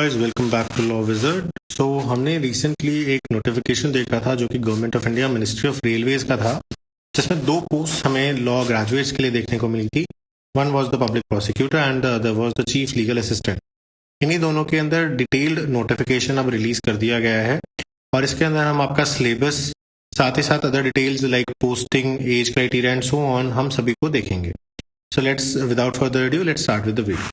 Guys, welcome back to law wizard. So हमने recently एक notification देखा था जो कि government of India ministry of railways का था, जिसमें दो पोस्ट हमें लॉ ग्रेजुएट्स के लिए देखने को मिली थी। One was the public prosecutor and the other was the chief legal assistant. इन्हीं दोनों के अंदर डिटेल्ड नोटिफिकेशन अब रिलीज कर दिया गया है और इसके अंदर हम आपका सिलेबस, साथ ही साथ other details like posting, age criteria and so on, हम सभी को देखेंगे। So let's without further adieu let's start with the video.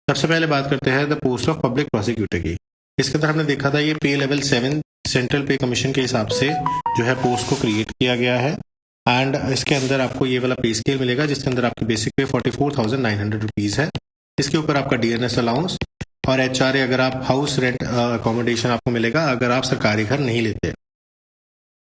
सबसे पहले बात करते हैं the post of public prosecutor की। इसके अंदर हमने देखा था ये पे लेवल 7 सेंट्रल पे कमीशन के हिसाब से जो है पोस्ट को क्रिएट किया गया है एंड इसके अंदर आपको ये वाला पे स्केल मिलेगा जिसके अंदर आपकी बेसिक पे 44,900 रुपीज़ है। इसके ऊपर आपका डीएनएस अलाउंस और एचआरए, अगर आप हाउस रेंट अकोमोडेशन आपको मिलेगा अगर आप सरकारी घर नहीं लेते।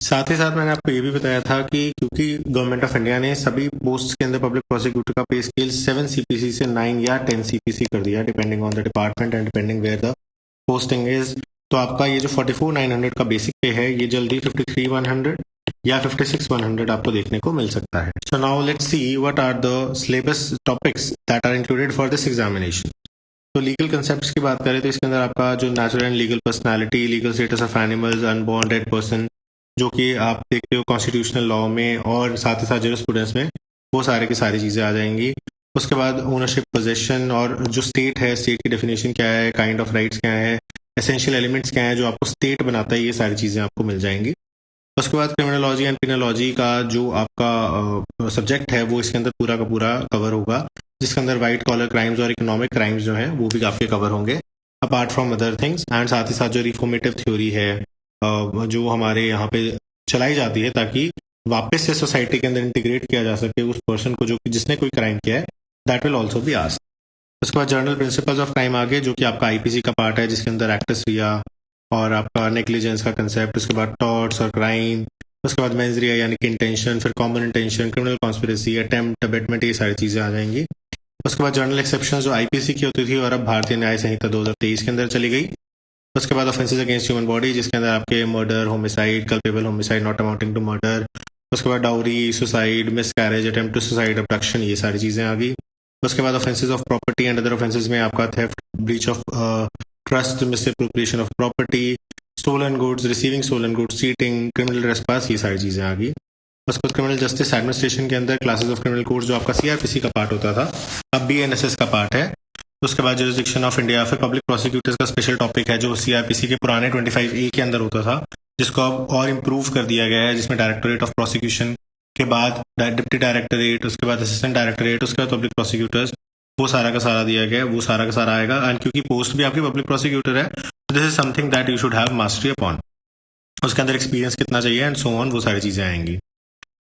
साथ ही साथ मैंने आपको ये भी बताया था कि क्योंकि गवर्नमेंट ऑफ इंडिया ने सभी पोस्ट के अंदर पब्लिक प्रोसिक्यूटर का पे स्केल 7 सीपीसी से 9 या 10 सीपीसी कर दिया, depending on the department and depending where the posting is. तो आपका ये जो 44,900 का बेसिक पे है ये जल्दी 53,100 या 56,100 आपको देखने को मिल सकता है। So now let's see what are the syllabus topics that are included for this examination. तो लीगल कंसेप्ट्स की बात करें तो इसके अंदर आपका जो natural and legal personality, legal status of animals, unborn dead person, जो कि आप देखते हो कॉन्स्टिट्यूशनल लॉ में और साथ ही साथ जूरिस्प्रूडेंस में, वो सारे की सारी चीज़ें आ जाएंगी। उसके बाद ओनरशिप, पोजेशन और जो स्टेट है, स्टेट की डेफिनेशन क्या है, काइंड ऑफ राइट्स क्या है, एसेंशियल एलिमेंट्स क्या है जो आपको स्टेट बनाता है, ये सारी चीज़ें आपको मिल जाएंगी। उसके बाद क्रिमिनोलॉजी एंड पिनोलॉजी का जो आपका सब्जेक्ट है वो इसके अंदर पूरा का पूरा कवर होगा, जिसके अंदर वाइट कॉलर क्राइम्स और इकोनॉमिक क्राइम्स जो हैं वो भी आपके कवर होंगे apart from other things. And साथ ही साथ जो रिफॉर्मेटिव थ्योरी है जो हमारे यहाँ पे चलाई जाती है ताकि वापस से सोसाइटी के अंदर इंटीग्रेट किया जा सके उस पर्सन को जो कि जिसने कोई क्राइम किया है, that will also be asked. उसके बाद जनरल प्रिंसिपल्स ऑफ क्राइम आगे जो कि आपका आईपीसी का पार्ट है, जिसके अंदर एक्टस रिया और आपका नेग्लिजेंस का कंसेप्ट, उसके बाद टॉर्ट्स और क्राइम, उसके बाद मेंस रिया यानी कि इंटेंशन, फिर common intention, criminal conspiracy, attempt, abetment, ये सारी चीज़ें आ जाएंगी। उसके बाद जनरल एक्सेप्शन जो आईपीसी की होती थी और अब भारतीय न्याय संहिता 2023 के अंदर चली गई। उसके बाद ऑफेंसेस अगेंस्ट ह्यूमन बॉडी, जिसके अंदर आपके murder, homicide, culpable homicide not amounting to murder, उसके बाद dowry, suicide, miscarriage, attempt to suicide, abduction, ये सारी चीज़ें आ गई। उसके बाद offences of property and other offences में आपका theft, breach of trust, misappropriation of property, stolen goods, receiving stolen goods, cheating, criminal trespass, ये सारी चीज़ें आ गई। उसके बाद क्रिमिनल जस्टिस एडमिनिस्ट्रेशन के अंदर क्लासेस ऑफ क्रिमिनल कोर्ट जो आपका सीआरपीसी का पार्ट होता था अब बीएनएसएस का पार्ट है। उसके बाद जुरिसडिक्शन ऑफ इंडिया, फिर पब्लिक प्रोसिक्यूटर्स का स्पेशल टॉपिक है जो सीआरपीसी के पुराने 25A के अंदर होता था, जिसको अब और इम्प्रूव कर दिया गया है, जिसमें डायरेक्टोरेट ऑफ प्रोसिक्यूशन के बाद डिप्टी डायरेक्टोरेट, उसके बाद असिस्टेंट डायरेक्टोरेट, उसके बाद पब्लिक प्रोसिक्यूटर्स, वो सारा का सारा दिया गया है, वो सारा का सारा आएगा। एंड क्योंकि पोस्ट भी आपकी पब्लिक प्रोसिक्यूटर है, this is something that you should have mastery upon. उसके अंदर एक्सपीरियंस कितना चाहिए एंड सो ऑन, वो सारी चीज़ें आएंगी।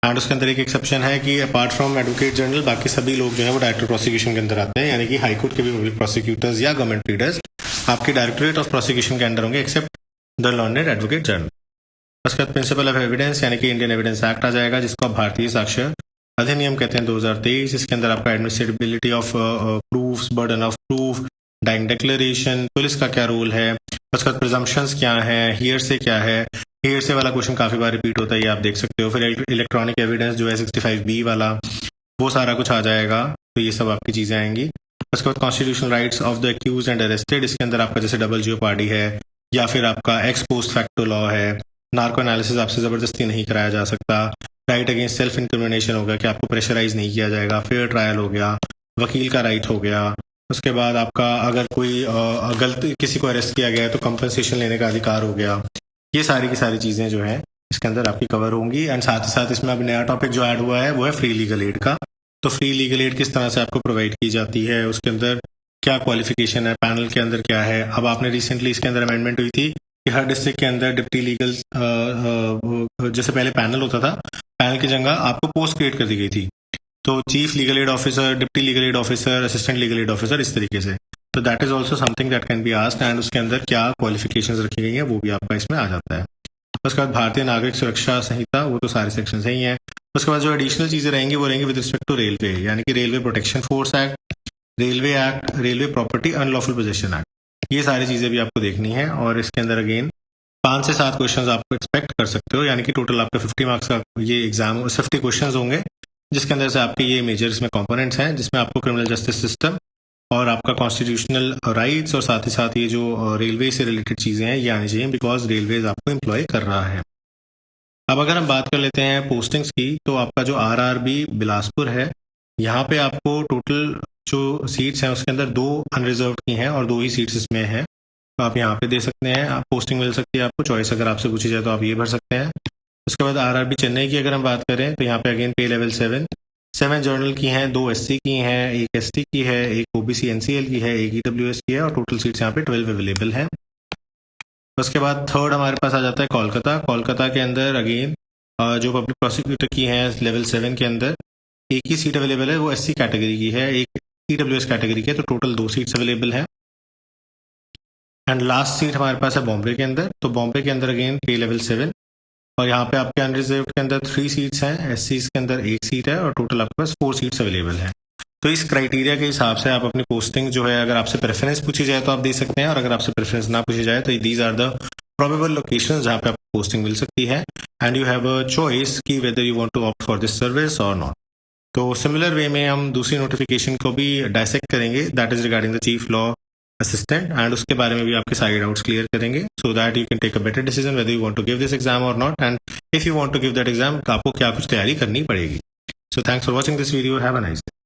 एंड उसके अंदर एक एक्सेप्शन है कि अपार्ट फ्रॉम एडवोकेट जनरल बाकी सभी लोग जो है वो डायरेक्टर प्रोसिक्यूशन के अंदर आते हैं, यानी कि हाईकोर्ट के भी पब्लिक प्रोसिक्यूटर्स या गवर्नमेंट प्लीडर्स आपके डायरेक्टोरेट ऑफ प्रोसिक्यूशन के अंदर होंगे except the learned advocate general. उसके बाद प्रिंसिपल ऑफ एविडेंस यानी कि इंडियन एविडेंस एक्ट आ जाएगा, जिसको आप भारतीय साक्ष्य अधिनियम कहते हैं 2023। इसके अंदर आपका admissibility of proofs, burden of proof, dying declaration, police का क्या रोल है, उसके बाद प्रिजम्पशंस क्या है, हियरसे क्या है, हियरसे वाला क्वेश्चन काफ़ी बार रिपीट होता है, ये आप देख सकते हो। फिर इलेक्ट्रॉनिक एविडेंस जो है 65B वाला, वो सारा कुछ आ जाएगा, तो ये सब आपकी चीज़ें आएंगी। उसके बाद constitutional rights of the accused and arrested, इसके अंदर आपका जैसे डबल जियोपार्डी है या फिर आपका एक्स पोस्ट फैक्टो लॉ है, नार्को एनालिसिस आपसे ज़बरदस्ती नहीं कराया जा सकता, राइट अगेंस्ट सेल्फ इंक्रिमिनेशन हो गया कि आपको प्रेशराइज नहीं किया जाएगा, फेयर ट्रायल हो गया, वकील का राइट हो गया। उसके बाद आपका अगर कोई गलती किसी को अरेस्ट किया गया है तो कंपनसेशन लेने का अधिकार हो गया। ये सारी की सारी चीज़ें जो है इसके अंदर आपकी कवर होंगी। एंड साथ ही साथ इसमें अब नया टॉपिक जो ऐड हुआ है वो है फ्री लीगल एड का। तो फ्री लीगल एड किस तरह से आपको प्रोवाइड की जाती है, उसके अंदर क्या क्वालिफिकेशन है, पैनल के अंदर क्या है। अब आपने रिसेंटली इसके अंदर अमेंडमेंट हुई थी कि हर डिस्ट्रिक्ट के अंदर डिप्टी लीगल, जैसे पहले पैनल होता था, पैनल की जगह आपको पोस्ट क्रिएट कर दी गई थी, तो chief legal aid officer, deputy legal aid officer, assistant legal aid officer, इस तरीके से। तो that is also something that can be asked and उसके अंदर क्या क्वालिफिकेशंस रखी गई हैं वो भी आपका इसमें आ जाता है। उसके बाद भारतीय नागरिक सुरक्षा संहिता, वो तो सारे सेक्शन ही हैं। उसके बाद जो एडिशनल चीज़ें रहेंगी वो रहेंगी विद रिस्पेक्ट टू रेलवे, यानी कि railway protection force act, railway property unlawful possession act, ये सारी चीज़ें भी आपको देखनी है। और इसके अंदर अगेन 5 से 7 क्वेश्चन आपको एक्सपेक्ट कर सकते हो, यानी कि टोटल आपका 50 मार्क्स का ये एग्जाम 50 क्वेश्चन होंगे, जिसके अंदर से आपके ये मेजर इसमें कॉम्पोनेंट्स हैं, जिसमें आपको क्रिमिनल जस्टिस सिस्टम, और आपका कॉन्स्टिट्यूशनल राइट्स और साथ ही साथ ये जो रेलवे से रिलेटेड चीज़ें हैं ये आनी चाहिए, बिकॉज रेलवेज आपको एम्प्लॉय कर रहा है। अब अगर हम बात कर लेते हैं पोस्टिंग्स की, तो आपका जो आरआरबी बिलासपुर है, यहाँ पे आपको टोटल जो सीट्स हैं उसके अंदर 2 अनरिजर्व की हैं और 2 ही सीट्स इसमें हैं, तो आप यहाँ पे दे सकते हैं, आप पोस्टिंग मिल सकती है आपको, चॉइस अगर आपसे पूछी जाए तो आप ये भर सकते हैं। उसके बाद आरआरबी चेन्नई की अगर हम बात करें तो यहाँ पे अगेन पे लेवल 7 जनरल की हैं, 2 एससी की हैं, 1 एसटी की है, 1 ओबीसी एनसीएल की है, 1 ईडब्ल्यूएस की है और टोटल सीट्स यहाँ पे 12 अवेलेबल हैं। उसके बाद थर्ड हमारे पास आ जाता है कोलकाता के अंदर अगेन जो पब्लिक प्रोसिक्यूटर की है लेवल 7 के अंदर एक ही सीट अवेलेबल है, वो एससी कैटेगरी की है, एक ईडब्ल्यूएस कैटेगरी की है, तो टोटल 2 सीट्स अवेलेबल हैं। एंड लास्ट सीट हमारे पास है बॉम्बे के अंदर, तो बॉम्बे के अंदर अगेन पे लेवल 7 और यहाँ पे आपके अनरिजर्व के अंदर 3 सीट्स हैं, एससी के अंदर 1 सीट है और टोटल आपके पास 4 सीट्स अवेलेबल हैं। तो इस क्राइटेरिया के हिसाब से आप अपनी पोस्टिंग जो है, अगर आपसे प्रेफरेंस पूछी जाए तो आप दे सकते हैं, और अगर आपसे प्रेफरेंस ना पूछी जाए तो these are the probable locations जहाँ पे आपको पोस्टिंग मिल सकती है, and you have a choice कि whether you want to opt for this service और नॉट। तो सिमिलर वे में हम दूसरी नोटिफिकेशन को भी डायसेक्ट करेंगे, that is regarding the chief law assistant, and उसके बारे में भी आपके सारे डाउट्स क्लियर करेंगे, so that you can take a better decision whether you want to give this exam और not, and if you want to give that exam आपको क्या कुछ तैयारी करनी पड़ेगी। So thanks for watching this video, have a nice day.